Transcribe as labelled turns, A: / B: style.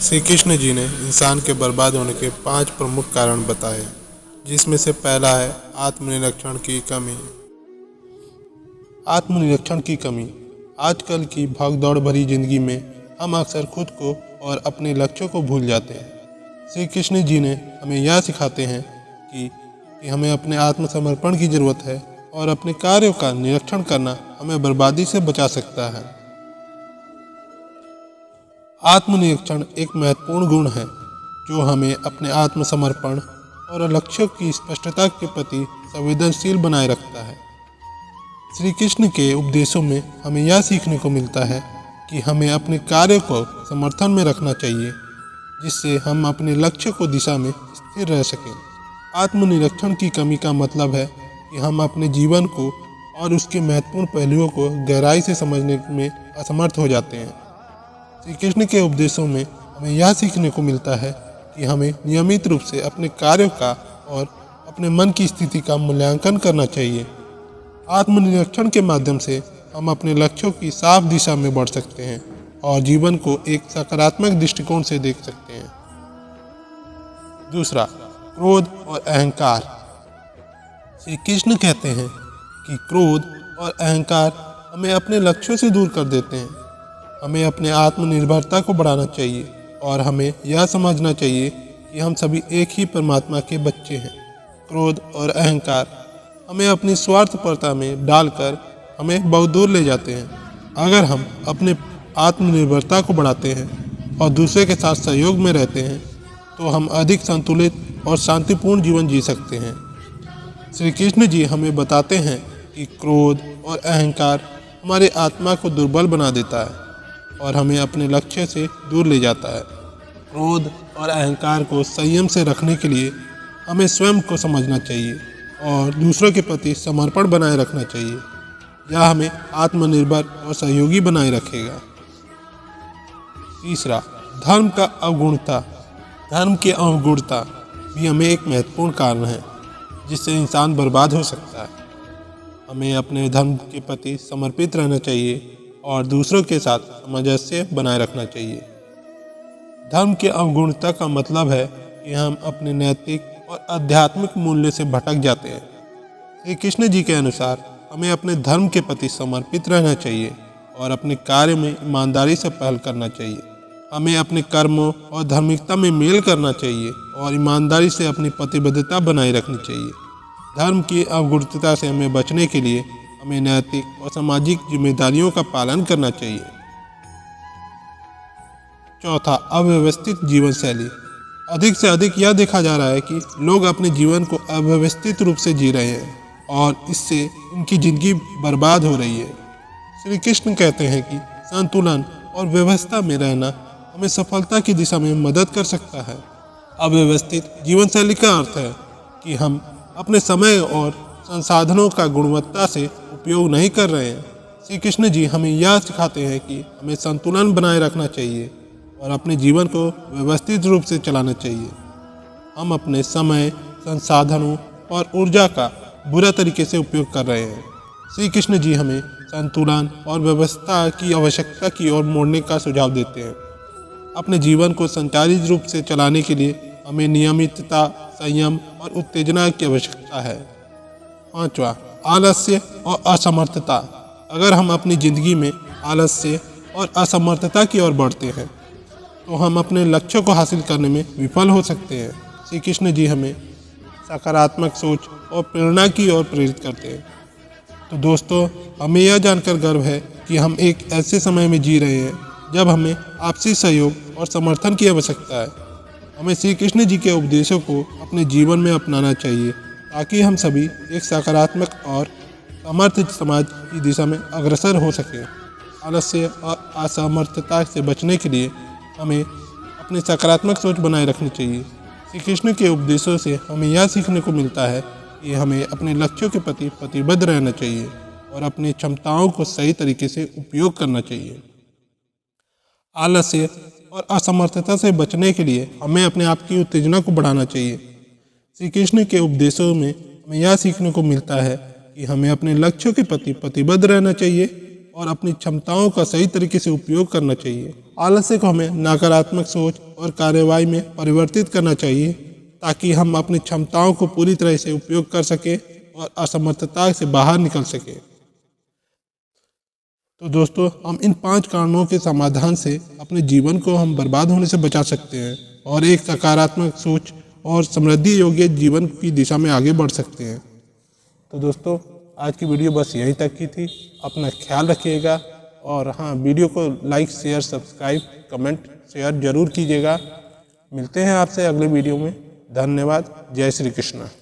A: श्री कृष्ण जी ने इंसान के बर्बाद होने के 5 प्रमुख कारण बताए, जिसमें से पहला है आत्मनिरीक्षण की कमी। आत्मनिरीक्षण की कमी। आजकल की भागदौड़ भरी जिंदगी में हम अक्सर खुद को और अपने लक्ष्यों को भूल जाते हैं। श्री कृष्ण जी ने हमें यह सिखाते हैं कि हमें अपने आत्मसमर्पण की जरूरत है और अपने कार्यों का निरीक्षण करना हमें बर्बादी से बचा सकता है। आत्मनिरीक्षण एक महत्वपूर्ण गुण है जो हमें अपने आत्मसमर्पण और लक्ष्यों की स्पष्टता के प्रति संवेदनशील बनाए रखता है। श्री कृष्ण के उपदेशों में हमें यह सीखने को मिलता है कि हमें अपने कार्य को समर्थन में रखना चाहिए, जिससे हम अपने लक्ष्य को दिशा में स्थिर रह सकें। आत्मनिरीक्षण की कमी का मतलब है कि हम अपने जीवन को और उसके महत्वपूर्ण पहलुओं को गहराई से समझने में असमर्थ हो जाते हैं। श्री कृष्ण के उपदेशों में हमें यह सीखने को मिलता है कि हमें नियमित रूप से अपने कार्यों का और अपने मन की स्थिति का मूल्यांकन करना चाहिए। आत्मनिरीक्षण के माध्यम से हम अपने लक्ष्यों की साफ दिशा में बढ़ सकते हैं और जीवन को एक सकारात्मक दृष्टिकोण से देख सकते हैं। दूसरा, क्रोध और अहंकार। श्री कृष्ण कहते हैं कि क्रोध और अहंकार हमें अपने लक्ष्यों से दूर कर देते हैं। हमें अपने आत्मनिर्भरता को बढ़ाना चाहिए और हमें यह समझना चाहिए कि हम सभी एक ही परमात्मा के बच्चे हैं। क्रोध और अहंकार हमें अपनी स्वार्थपरता में डालकर हमें बहुत दूर ले जाते हैं। अगर हम अपने आत्मनिर्भरता को बढ़ाते हैं और दूसरे के साथ सहयोग में रहते हैं तो हम अधिक संतुलित और शांतिपूर्ण जीवन जी सकते हैं। श्री कृष्ण जी हमें बताते हैं कि क्रोध और अहंकार हमारे आत्मा को दुर्बल बना देता है और हमें अपने लक्ष्य से दूर ले जाता है। क्रोध और अहंकार को संयम से रखने के लिए हमें स्वयं को समझना चाहिए और दूसरों के प्रति समर्पण बनाए रखना चाहिए। यह हमें आत्मनिर्भर और सहयोगी बनाए रखेगा। तीसरा, धर्म का अवगुणता। धर्म की अवगुणता भी हमें एक महत्वपूर्ण कारण है जिससे इंसान बर्बाद हो सकता है। हमें अपने धर्म के प्रति समर्पित रहना चाहिए और दूसरों के साथ सामंजस्य बनाए रखना चाहिए। धर्म के अवगुणता का मतलब है कि हम अपने नैतिक और आध्यात्मिक मूल्य से भटक जाते हैं। श्री कृष्ण जी के अनुसार हमें अपने धर्म के प्रति समर्पित रहना चाहिए और अपने कार्य में ईमानदारी से पहल करना चाहिए। हमें अपने कर्मों और धार्मिकता में मेल करना चाहिए और ईमानदारी से अपनी प्रतिबद्धता बनाए रखनी चाहिए। धर्म की अवगुणता से हमें बचने के लिए हमें नैतिक और सामाजिक जिम्मेदारियों का पालन करना चाहिए। चौथा, अव्यवस्थित जीवन शैली। अधिक से अधिक यह देखा जा रहा है कि लोग अपने जीवन को अव्यवस्थित रूप से जी रहे हैं और इससे उनकी जिंदगी बर्बाद हो रही है। श्री कृष्ण कहते हैं कि संतुलन और व्यवस्था में रहना हमें सफलता की दिशा में मदद कर सकता है। अव्यवस्थित जीवन शैली का अर्थ है कि हम अपने समय और संसाधनों का गुणवत्ता से उपयोग नहीं कर रहे हैं। श्री कृष्ण जी हमें यह सिखाते हैं कि हमें संतुलन बनाए रखना चाहिए और अपने जीवन को व्यवस्थित रूप से चलाना चाहिए। हम अपने समय, संसाधनों और ऊर्जा का बुरा तरीके से उपयोग कर रहे हैं। श्री कृष्ण जी हमें संतुलन और व्यवस्था की आवश्यकता की ओर मोड़ने का सुझाव देते हैं। अपने जीवन को संचालित रूप से चलाने के लिए हमें नियमितता, संयम और उत्तेजना की आवश्यकता है। पांचवा, आलस्य और असमर्थता। अगर हम अपनी जिंदगी में आलस्य और असमर्थता की ओर बढ़ते हैं तो हम अपने लक्ष्यों को हासिल करने में विफल हो सकते हैं। श्री कृष्ण जी हमें सकारात्मक सोच और प्रेरणा की ओर प्रेरित करते हैं। तो दोस्तों, हमें यह जानकर गर्व है कि हम एक ऐसे समय में जी रहे हैं जब हमें आपसी सहयोग और समर्थन की आवश्यकता है। हमें श्री कृष्ण जी के उपदेशों को अपने जीवन में अपनाना चाहिए ताकि हम सभी एक सकारात्मक और समर्थ समाज की दिशा में अग्रसर हो सकें। आलस्य और असमर्थता से बचने के लिए हमें अपनी सकारात्मक सोच बनाए रखनी चाहिए। श्री कृष्ण के उपदेशों से हमें यह सीखने को मिलता है कि हमें अपने लक्ष्यों के प्रति प्रतिबद्ध रहना चाहिए और अपनी क्षमताओं को सही तरीके से उपयोग करना चाहिए। आलस्य और असमर्थता से बचने के लिए हमें अपने आप की उत्तेजना को बढ़ाना चाहिए। श्री कृष्ण के उपदेशों में हमें यह सीखने को मिलता है कि हमें अपने लक्ष्यों के प्रति प्रतिबद्ध रहना चाहिए और अपनी क्षमताओं का सही तरीके से उपयोग करना चाहिए। आलस्य को हमें नकारात्मक सोच और कार्यवाही में परिवर्तित करना चाहिए ताकि हम अपनी क्षमताओं को पूरी तरह से उपयोग कर सकें और असमर्थता से बाहर निकल सकें। तो दोस्तों, हम इन 5 कारणों के समाधान से अपने जीवन को हम बर्बाद होने से बचा सकते हैं और एक सकारात्मक सोच और समृद्धि योग्य जीवन की दिशा में आगे बढ़ सकते हैं। तो दोस्तों, आज की वीडियो बस यहीं तक की थी। अपना ख्याल रखिएगा और हाँ, वीडियो को like, share, subscribe, comment, share जरूर कीजिएगा। मिलते हैं आपसे अगले वीडियो में। धन्यवाद। जय श्री कृष्ण।